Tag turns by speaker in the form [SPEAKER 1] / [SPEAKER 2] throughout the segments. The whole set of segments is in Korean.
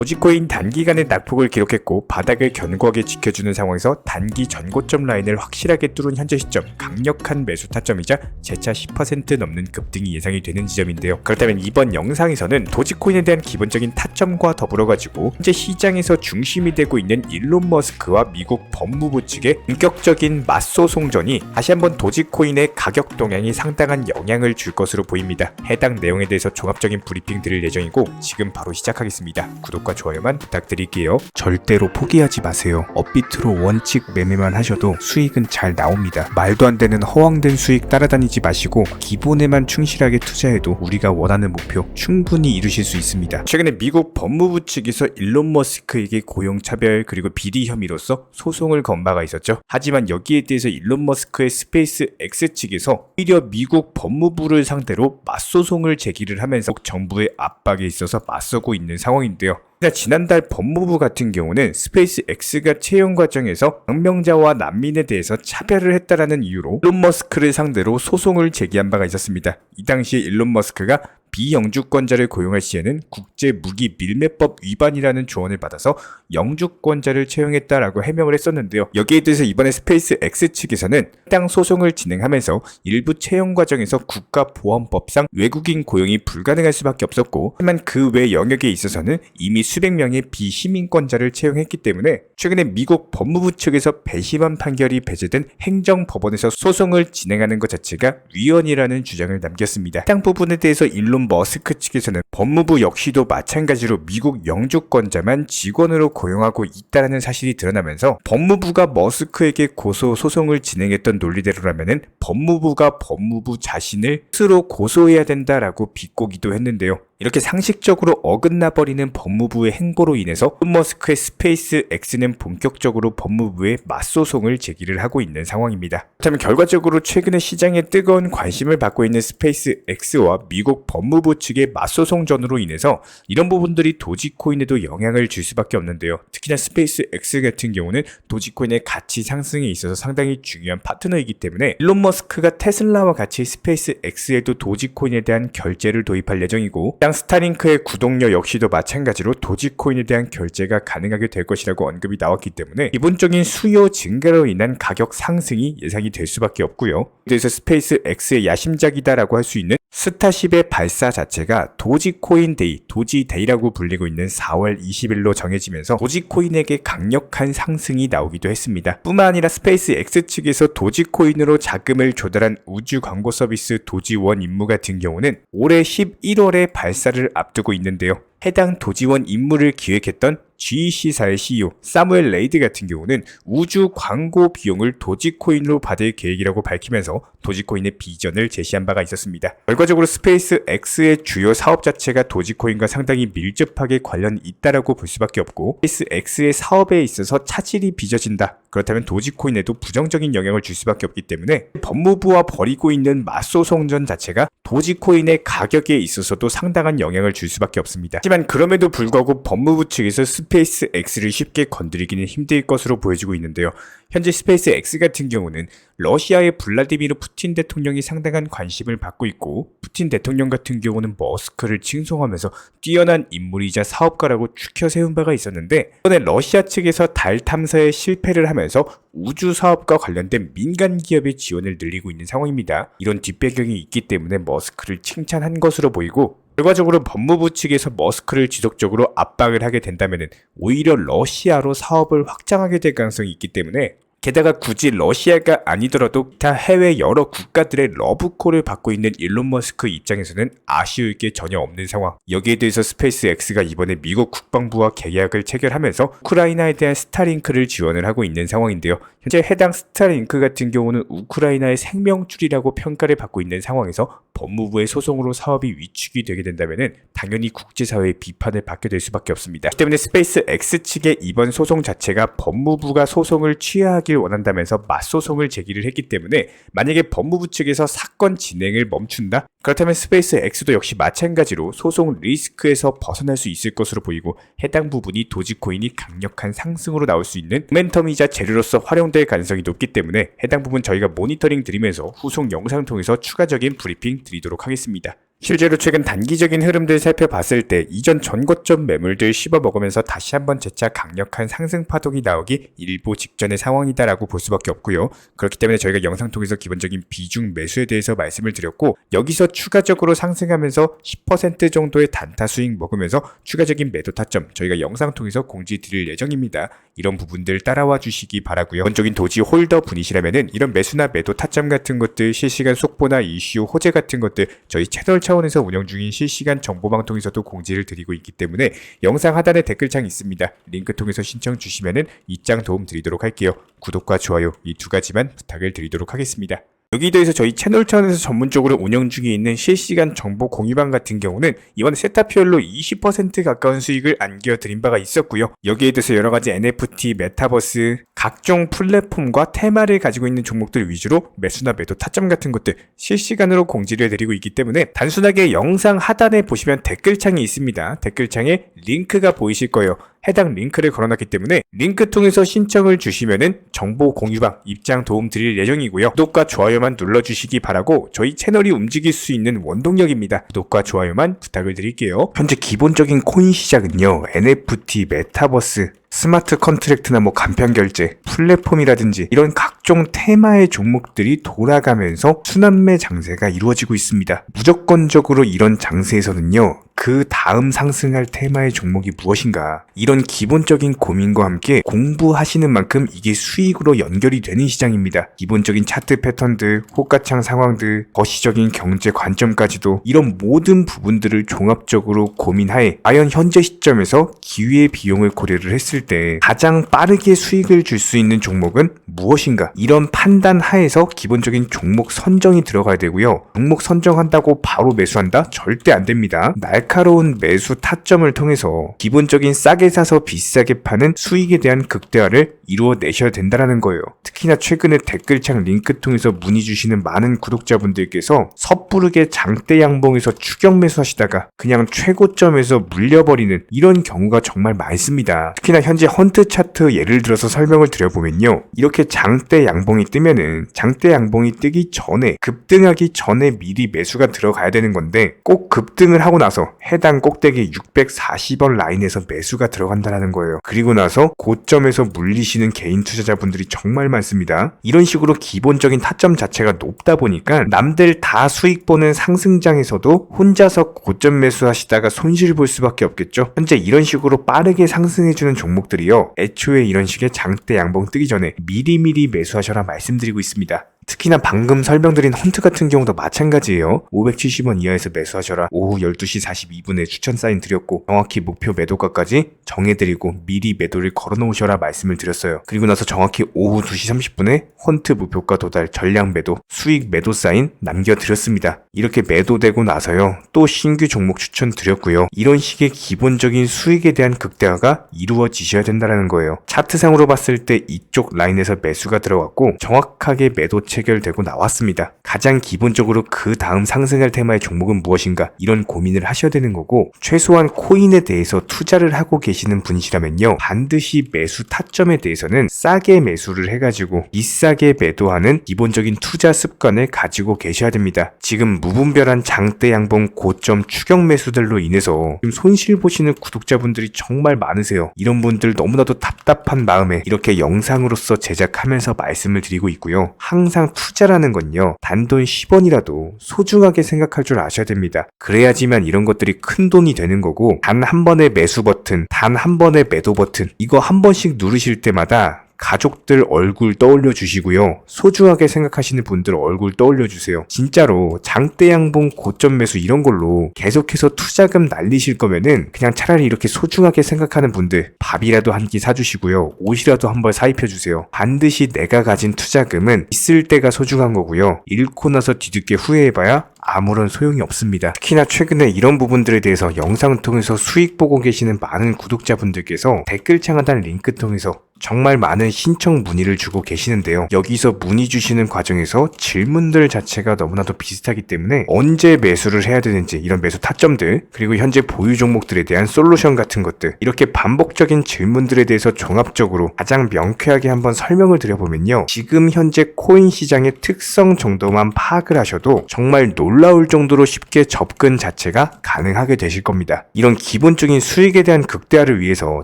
[SPEAKER 1] 도지코인 단기간에 낙폭을 기록했고 바닥을 견고하게 지켜주는 상황에서 단기 전고점 라인을 확실하게 뚫은 현재 시점, 강력한 매수 타점이자 재차 10% 넘는 급등이 예상이 되는 지점인데요. 그렇다면 이번 영상에서는 도지코인에 대한 기본적인 타점과 더불어 가지고 현재 시장에서 중심이 되고 있는 일론 머스크와 미국 법무부 측의 본격적인 맞소송전이 다시 한번 도지코인의 가격 동향이 상당한 영향을 줄 것으로 보입니다. 해당 내용에 대해서 종합적인 브리핑 드릴 예정이고 지금 바로 시작하겠습니다. 구독과 좋아요만 부탁드릴게요. 절대로 포기하지 마세요. 업비트로 원칙 매매만 하셔도 수익은 잘 나옵니다. 말도 안 되는 허황된 수익 따라다니지 마시고 기본에만 충실하게 투자해도 우리가 원하는 목표 충분히 이루실 수 있습니다. 최근에 미국 법무부 측에서 일론 머스크에게 고용차별 그리고 비리 혐의로서 소송을 건 바가 있었죠. 하지만 여기에 대해서 일론 머스크의 스페이스 X 측에서 오히려 미국 법무부를 상대로 맞소송을 제기를 하면서 정부의 압박에 있어서 맞서고 있는 상황인데요. 지난달 법무부 같은 경우는 스페이스 X가 채용 과정에서 망명자와 난민에 대해서 차별을 했다라는 이유로 일론 머스크를 상대로 소송을 제기한 바가 있었습니다. 이 당시에 일론 머스크가 비영주권자를 고용할 시에는 국제무기밀매법 위반이라는 조언을 받아서 영주권자를 채용했다라고 해명을 했었는데요. 여기에 대해서 이번에 스페이스 X 측에서는 해당 소송을 진행하면서 일부 채용 과정에서 국가보안법상 외국인 고용이 불가능할 수밖에 없었고, 하지만 그 외 영역에 있어서는 이미 수백 명의 비시민권자를 채용했기 때문에 최근에 미국 법무부 측에서 배심원 판결이 배제된 행정법원에서 소송을 진행하는 것 자체가 위헌이라는 주장을 남겼습니다. 해당 부분에 대해서 일론 머스크 측에서는 법무부 역시도 마찬가지로 미국 영주권자만 직원으로 고용하고 있다는 사실이 드러나면서 법무부가 머스크에게 고소 소송을 진행했던 논리대로라면 법무부가 법무부 자신을 스스로 고소해야 된다라고 비꼬기도 했는데요. 이렇게 상식적으로 어긋나버리는 법무부의 행보로 인해서 일론 머스크의 스페이스 X는 본격적으로 법무부에 맞소송을 제기를 하고 있는 상황입니다. 그렇다면 결과적으로 최근에 시장에 뜨거운 관심을 받고 있는 스페이스 X와 미국 법무부 측의 맞소송전으로 인해서 이런 부분들이 도지코인에도 영향을 줄 수밖에 없는데요. 특히나 스페이스 X 같은 경우는 도지코인의 가치 상승에 있어서 상당히 중요한 파트너이기 때문에 일론 머스크가 테슬라와 같이 스페이스 X에도 도지코인에 대한 결제를 도입할 예정이고, 스타링크의 구독료 역시도 마찬가지로 도지코인에 대한 결제가 가능하게 될 것이라고 언급이 나왔기 때문에 기본적인 수요 증가로 인한 가격 상승이 예상이 될 수밖에 없고요. 그래서 스페이스 X의 야심작이다라고 할 수 있는 스타쉽의 발사 자체가 도지코인 데이, 도지데이라고 불리고 있는 4월 20일로 정해지면서 도지코인에게 강력한 상승이 나오기도 했습니다. 뿐만 아니라 스페이스 X 측에서 도지코인으로 자금을 조달한 우주 광고 서비스 도지원 임무 같은 경우는 올해 11월에 발사를 앞두고 있는데요. 해당 도지원 임무를 기획했던 GEC사의 CEO 사무엘 레이드 같은 경우는 우주 광고 비용을 도지코인으로 받을 계획이라고 밝히면서 도지코인의 비전을 제시한 바가 있었습니다. 결과적으로 스페이스 X의 주요 사업 자체가 도지코인과 상당히 밀접하게 관련이 있다라고 볼 수밖에 없고, 스페이스 X의 사업에 있어서 차질이 빚어진다. 그렇다면 도지코인에도 부정적인 영향을 줄 수밖에 없기 때문에 법무부와 벌이고 있는 맞소송전 자체가 도지코인의 가격에 있어서도 상당한 영향을 줄 수밖에 없습니다. 하지만 그럼에도 불구하고 법무부 측에서 스페이스 X를 쉽게 건드리기는 힘들 것으로 보여지고 있는데요. 현재 스페이스 X 같은 경우는 러시아의 블라디미르 푸틴 대통령이 상당한 관심을 받고 있고, 푸틴 대통령 같은 경우는 머스크를 칭송하면서 뛰어난 인물이자 사업가라고 추켜 세운 바가 있었는데, 이번에 러시아 측에서 달 탐사에 실패를 하면서 우주 사업과 관련된 민간 기업의 지원을 늘리고 있는 상황입니다. 이런 뒷배경이 있기 때문에 머스크를 칭찬한 것으로 보이고, 결과적으로 법무부 측에서 머스크를 지속적으로 압박을 하게 된다면 오히려 러시아로 사업을 확장하게 될 가능성이 있기 때문에, 게다가 굳이 러시아가 아니더라도 기타 해외 여러 국가들의 러브콜을 받고 있는 일론 머스크 입장에서는 아쉬울 게 전혀 없는 상황. 여기에 대해서 스페이스 X가 이번에 미국 국방부와 계약을 체결하면서 우크라이나에 대한 스타링크를 지원을 하고 있는 상황인데요. 현재 해당 스타링크 같은 경우는 우크라이나의 생명줄이라고 평가를 받고 있는 상황에서 법무부의 소송으로 사업이 위축이 되게 된다면 당연히 국제사회의 비판을 받게 될 수밖에 없습니다. 그렇기 때문에 스페이스 X 측의 이번 소송 자체가 법무부가 소송을 취하길 원한다면서 맞소송을 제기를 했기 때문에, 만약에 법무부 측에서 사건 진행을 멈춘다? 그렇다면 스페이스 X도 역시 마찬가지로 소송 리스크에서 벗어날 수 있을 것으로 보이고, 해당 부분이 도지코인이 강력한 상승으로 나올 수 있는 모멘텀이자 재료로서 활용될 가능성이 높기 때문에 해당 부분 저희가 모니터링 드리면서 후속 영상 통해서 추가적인 브리핑 드리도록 하겠습니다. 실제로 최근 단기적인 흐름들 살펴봤을 때 이전 전고점 매물들 씹어먹으면서 다시 한번 재차 강력한 상승 파동이 나오기 일보 직전의 상황이다라고 볼 수밖에 없고요. 그렇기 때문에 저희가 영상 통해서 기본적인 비중 매수에 대해서 말씀을 드렸고, 여기서 추가적으로 상승하면서 10% 정도의 단타 수익 먹으면서 추가적인 매도 타점 저희가 영상 통해서 공지 드릴 예정입니다. 이런 부분들 따라와 주시기 바라고요. 기본적인 도지 홀더 분이시라면은 이런 매수나 매도 타점 같은 것들, 실시간 속보나 이슈 호재 같은 것들 저희 채널 차원에서 운영 중인 실시간 정보방통에서도 공지를 드리고 있기 때문에 영상 하단에 댓글창 있습니다. 링크 통해서 신청 주시면은 입장 도움 드리도록 할게요. 구독과 좋아요 이 두 가지만 부탁을 드리도록 하겠습니다. 여기에 대해서 저희 채널 차원에서 전문적으로 운영 중에 있는 실시간 정보 공유방 같은 경우는 이번 세타피얼로 20% 가까운 수익을 안겨드린 바가 있었고요. 여기에 대해서 여러가지 NFT, 메타버스, 각종 플랫폼과 테마를 가지고 있는 종목들 위주로 매수나 매도 타점 같은 것들 실시간으로 공지를 해드리고 있기 때문에 단순하게 영상 하단에 보시면 댓글창이 있습니다. 댓글창에 링크가 보이실 거예요. 해당 링크를 걸어놨기 때문에 링크 통해서 신청을 주시면은 정보 공유방 입장 도움 드릴 예정이고요. 구독과 좋아요만 눌러주시기 바라고 저희 채널이 움직일 수 있는 원동력입니다. 구독과 좋아요만 부탁을 드릴게요. 현재 기본적인 코인 시장은요, NFT, 메타버스, 스마트 컨트랙트나 간편 결제, 플랫폼이라든지 이런 각종 테마의 종목들이 돌아가면서 순환매 장세가 이루어지고 있습니다. 무조건적으로 이런 장세에서는요, 그 다음 상승할 테마의 종목이 무엇인가, 이런 기본적인 고민과 함께 공부하시는 만큼 이게 수익으로 연결이 되는 시장입니다. 기본적인 차트 패턴들, 호가창 상황들, 거시적인 경제 관점까지도 이런 모든 부분들을 종합적으로 고민하에 과연 현재 시점에서 기회의 비용을 고려를 했을 때 가장 빠르게 수익을 줄 수 있는 종목은 무엇인가, 이런 판단 하에서 기본적인 종목 선정이 들어가야 되고요. 종목 선정한다고 바로 매수한다? 절대 안 됩니다. 날카로운 매수 타점을 통해서 기본적인 싸게 사서 비싸게 파는 수익에 대한 극대화를 이루어내셔야 된다는 거예요. 특히나 최근에 댓글창 링크 통해서 문의 주시는 많은 구독자분들께서 섣부르게 장대 양봉에서 추격 매수하시다가 그냥 최고점에서 물려버리는 이런 경우가 정말 많습니다. 특히나 현재 헌트 차트 예를 들어서 설명을 드려보면요, 이렇게 장대 양봉이 뜨면은 장대 양봉이 뜨기 전에, 급등하기 전에 미리 매수가 들어가야 되는 건데 꼭 급등을 하고 나서 해당 꼭대기 640원 라인에서 매수가 들어간다는 거예요. 그리고 나서 고점에서 물리시는 개인 투자자분들이 정말 많습니다. 이런 식으로 기본적인 타점 자체가 높다 보니까 남들 다 수익 보는 상승장에서도 혼자서 고점 매수하시다가 손실 볼 수밖에 없겠죠. 현재 이런 식으로 빠르게 상승해주는 종목들이요, 애초에 이런 식의 장대 양봉 뜨기 전에 미리미리 매수하셔라 말씀드리고 있습니다. 특히나 방금 설명드린 헌트 같은 경우도 마찬가지예요. 570원 이하에서 매수하셔라. 오후 12시 42분에 추천 사인 드렸고 정확히 목표 매도가까지 정해드리고 미리 매도를 걸어놓으셔라 말씀을 드렸어요. 그리고 나서 정확히 오후 2시 30분에 헌트 목표가 도달 전량 매도, 수익 매도 사인 남겨드렸습니다. 이렇게 매도되고 나서요, 또 신규 종목 추천 드렸고요. 이런 식의 기본적인 수익에 대한 극대화가 이루어지셔야 된다는 거예요. 차트상으로 봤을 때 이쪽 라인에서 매수가 들어갔고 정확하게 매도 체결되고 나왔습니다. 가장 기본적으로 그 다음 상승할 테마의 종목은 무엇인가, 이런 고민을 하셔야 되는 거고, 최소한 코인에 대해서 투자를 하고 계시는 분이시라면요, 반드시 매수 타점에 대해서는 싸게 매수를 해가지고 비싸게 매도하는 기본적인 투자 습관을 가지고 계셔야 됩니다. 지금 무분별한 장대 양봉 고점 추격 매수들로 인해서 지금 손실 보시는 구독자분들이 정말 많으세요. 이런 분들 너무나도 답답한 마음에 이렇게 영상으로서 제작하면서 말씀을 드리고 있고요. 항상 투자라는 건요, 단돈 10원이라도 소중하게 생각할 줄 아셔야 됩니다. 그래야지만 이런 것들이 큰 돈이 되는 거고, 단 한 번의 매수 버튼, 단 한 번의 매도 버튼, 이거 한 번씩 누르실 때마다 가족들 얼굴 떠올려 주시고요, 소중하게 생각하시는 분들 얼굴 떠올려 주세요. 진짜로 장대 양봉 고점 매수 이런 걸로 계속해서 투자금 날리실 거면은 그냥 차라리 이렇게 소중하게 생각하는 분들 밥이라도 한 끼 사주시고요, 옷이라도 한 벌 사입혀 주세요. 반드시 내가 가진 투자금은 있을 때가 소중한 거고요, 잃고 나서 뒤늦게 후회해봐야 아무런 소용이 없습니다. 특히나 최근에 이런 부분들에 대해서 영상을 통해서 수익 보고 계시는 많은 구독자분들께서 댓글창 하단 링크 통해서 정말 많은 신청 문의를 주고 계시는데요. 여기서 문의 주시는 과정에서 질문들 자체가 너무나도 비슷하기 때문에 언제 매수를 해야 되는지, 이런 매수 타점들, 그리고 현재 보유 종목들에 대한 솔루션 같은 것들, 이렇게 반복적인 질문들에 대해서 종합적으로 가장 명쾌하게 한번 설명을 드려보면요, 지금 현재 코인 시장의 특성 정도만 파악을 하셔도 정말 놀라울 정도로 쉽게 접근 자체가 가능하게 되실 겁니다. 이런 기본적인 수익에 대한 극대화를 위해서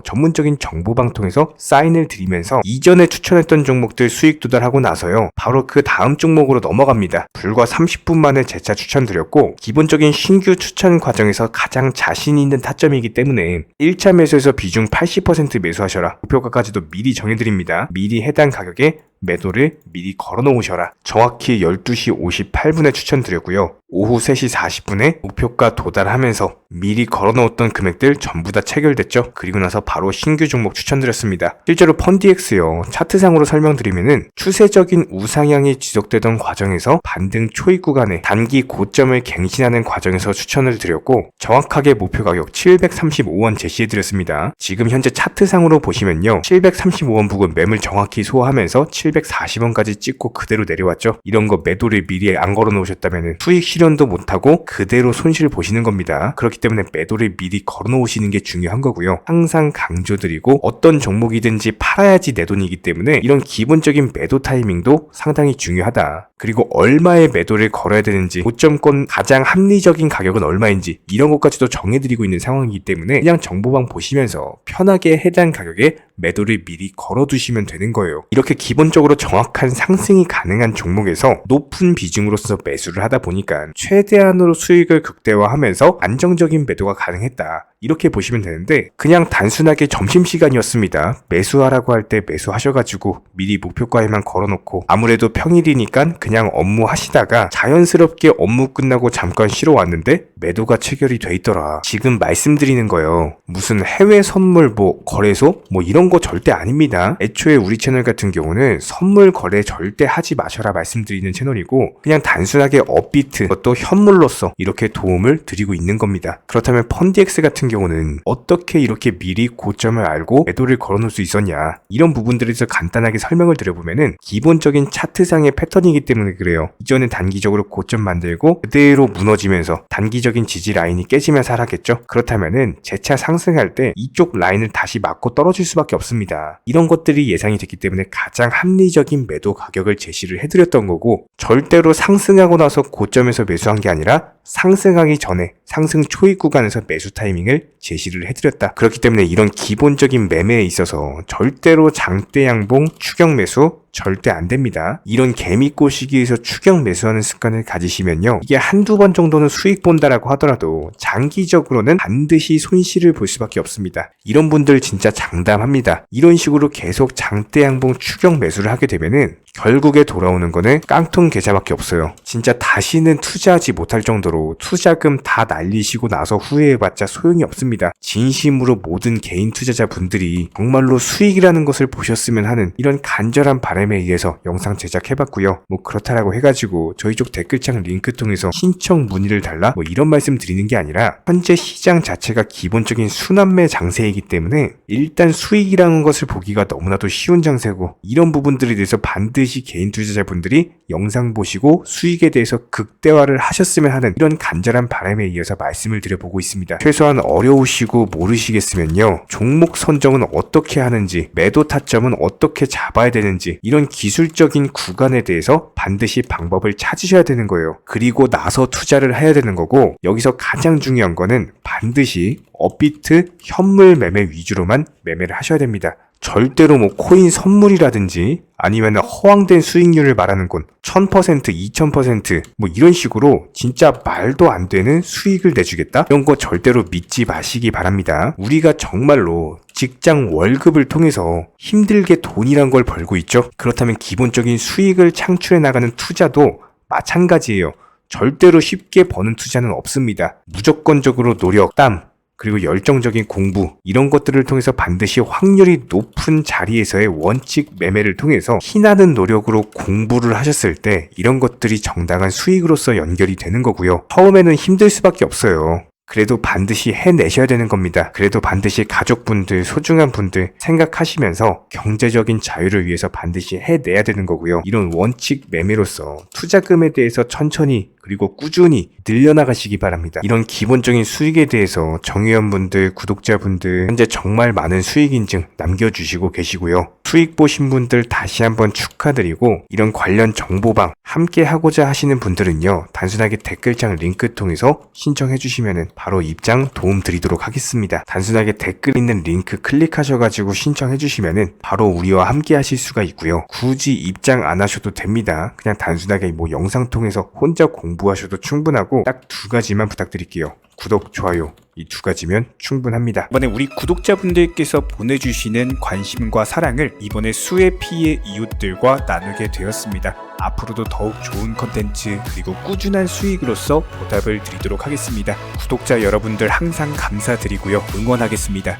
[SPEAKER 1] 전문적인 정보방통에서 사인을 드리면서 이전에 추천했던 종목들 수익 도달하고 나서요, 바로 그 다음 종목으로 넘어갑니다. 불과 30분 만에 재차 추천드렸고, 기본적인 신규 추천 과정에서 가장 자신 있는 타점이기 때문에 1차 매수에서 비중 80% 매수하셔라, 목표가까지도 미리 정해드립니다. 미리 해당 가격에 매도를 미리 걸어 놓으셔라. 정확히 12시 58분에 추천드렸고요. 오후 3시 40분에 목표가 도달하면서 미리 걸어 놓았던 금액들 전부 다 체결됐죠. 그리고 나서 바로 신규 종목 추천드렸습니다. 실제로 펀디엑스요, 차트상으로 설명드리면은 추세적인 우상향이 지속되던 과정에서 반등 초입 구간에 단기 고점을 갱신하는 과정에서 추천을 드렸고, 정확하게 목표 가격 735원 제시해드렸습니다. 지금 현재 차트상으로 보시면요, 735원 부근 매물 정확히 소화하면서 740원까지 찍고 그대로 내려왔죠. 이런 거 매도를 미리 안 걸어 놓으셨다면 수익 실현도 못하고 그대로 손실을 보시는 겁니다. 그렇기 때문에 매도를 미리 걸어 놓으시는 게 중요한 거고요. 항상 강조드리고, 어떤 종목이든지 팔아야지 내 돈이기 때문에 이런 기본적인 매도 타이밍도 상당히 중요하다. 그리고 얼마의 매도를 걸어야 되는지, 고점권 가장 합리적인 가격은 얼마인지 이런 것까지도 정해드리고 있는 상황이기 때문에 그냥 정보방 보시면서 편하게 해당 가격에 매도를 미리 걸어두시면 되는 거예요. 이렇게 기본적으로 정확한 상승이 가능한 종목에서 높은 비중으로서 매수를 하다 보니까 최대한으로 수익을 극대화하면서 안정적인 매도가 가능했다, 이렇게 보시면 되는데, 그냥 단순하게 점심시간이었습니다, 매수하라고 할 때 매수하셔가지고 미리 목표가에만 걸어놓고 아무래도 평일이니까 그냥 업무 하시다가 자연스럽게 업무 끝나고 잠깐 쉬러 왔는데 매도가 체결이 돼 있더라. 지금 말씀드리는 거예요, 무슨 해외 선물 거래소 이런 거 절대 아닙니다. 애초에 우리 채널 같은 경우는 선물 거래 절대 하지 마셔라 말씀드리는 채널이고, 그냥 단순하게 업비트, 또 현물로서 이렇게 도움을 드리고 있는 겁니다. 그렇다면 펀디엑스 같은 경우는 어떻게 이렇게 미리 고점을 알고 매도를 걸어놓을 수 있었냐, 이런 부분들에 대해서 간단하게 설명을 드려보면은 기본적인 차트상의 패턴이기 때문에 그래요. 이전에 단기적으로 고점 만들고 그대로 무너지면서 단기적인 지지 라인이 깨지면서 하락했죠. 그렇다면은 재차 상승할 때 이쪽 라인을 다시 맞고 떨어질 수밖에 없습니다. 이런 것들이 예상이 됐기 때문에 가장 합리적인 매도 가격을 제시를 해드렸던 거고, 절대로 상승하고 나서 고점에서 매수한 게 아니라 상승하기 전에 상승 초입 구간에서 매수 타이밍을 제시를 해드렸다. 그렇기 때문에 이런 기본적인 매매에 있어서 절대로 장대 양봉 추격 매수 절대 안 됩니다. 이런 개미꼬 시기에서 추격 매수하는 습관을 가지시면요, 이게 한두 번 정도는 수익 본다라고 하더라도 장기적으로는 반드시 손실을 볼 수밖에 없습니다. 이런 분들 진짜 장담합니다. 이런 식으로 계속 장대 양봉 추격 매수를 하게 되면은 결국에 돌아오는 거는 깡통 계좌밖에 없어요. 진짜 다시는 투자하지 못할 정도로 투자금 다 날리시고 나서 후회해봤자 소용이 없습니다. 진심으로 모든 개인 투자자분들이 정말로 수익이라는 것을 보셨으면 하는 이런 간절한 바람에 의해서 영상 제작해봤고요. 그렇다라고 해가지고 저희 쪽 댓글창 링크 통해서 신청 문의를 달라 이런 말씀 드리는 게 아니라, 현재 시장 자체가 기본적인 순환매 장세이기 때문에 일단 수익이라는 것을 보기가 너무나도 쉬운 장세고, 이런 부분들에 대해서 반드시 개인 투자자분들이 영상 보시고 수익에 대해서 극대화를 하셨으면 하는 이런 간절한 바람에 이어서 말씀을 드려보고 있습니다. 최소한 어려우시고 모르시겠으면요, 종목 선정은 어떻게 하는지, 매도 타점은 어떻게 잡아야 되는지, 이런 기술적인 구간에 대해서 반드시 방법을 찾으셔야 되는 거예요. 그리고 나서 투자를 해야 되는 거고, 여기서 가장 중요한 거는 반드시 업비트 현물 매매 위주로만 매매를 하셔야 됩니다. 절대로 코인 선물이라든지 아니면 허황된 수익률을 말하는 건 1000%, 2000% 이런 식으로 진짜 말도 안 되는 수익을 내주겠다? 이런 거 절대로 믿지 마시기 바랍니다. 우리가 정말로 직장 월급을 통해서 힘들게 돈이란 걸 벌고 있죠. 그렇다면 기본적인 수익을 창출해 나가는 투자도 마찬가지예요. 절대로 쉽게 버는 투자는 없습니다. 무조건적으로 노력, 땀, 그리고 열정적인 공부, 이런 것들을 통해서 반드시 확률이 높은 자리에서의 원칙 매매를 통해서 희나는 노력으로 공부를 하셨을 때 이런 것들이 정당한 수익으로서 연결이 되는 거고요. 처음에는 힘들 수밖에 없어요. 그래도 반드시 해내셔야 되는 겁니다. 그래도 반드시 가족분들, 소중한 분들 생각하시면서 경제적인 자유를 위해서 반드시 해내야 되는 거고요. 이런 원칙 매매로서 투자금에 대해서 천천히 그리고 꾸준히 늘려나가시기 바랍니다. 이런 기본적인 수익에 대해서 정회원분들, 구독자분들 현재 정말 많은 수익 인증 남겨주시고 계시고요. 수익 보신 분들 다시 한번 축하드리고, 이런 관련 정보방 함께 하고자 하시는 분들은요, 단순하게 댓글창 링크 통해서 신청해 주시면 바로 입장 도움 드리도록 하겠습니다. 단순하게 댓글 있는 링크 클릭하셔가지고 신청해 주시면 바로 우리와 함께 하실 수가 있고요. 굳이 입장 안 하셔도 됩니다. 그냥 단순하게 영상 통해서 혼자 공부하셔도 충분하고, 딱 두 가지만 부탁드릴게요. 구독, 좋아요, 이 두 가지면 충분합니다. 이번에 우리 구독자분들께서 보내주시는 관심과 사랑을 이번에 수혜 피해 이웃들과 나누게 되었습니다. 앞으로도 더욱 좋은 컨텐츠 그리고 꾸준한 수익으로서 보답을 드리도록 하겠습니다. 구독자 여러분들 항상 감사드리고요. 응원하겠습니다.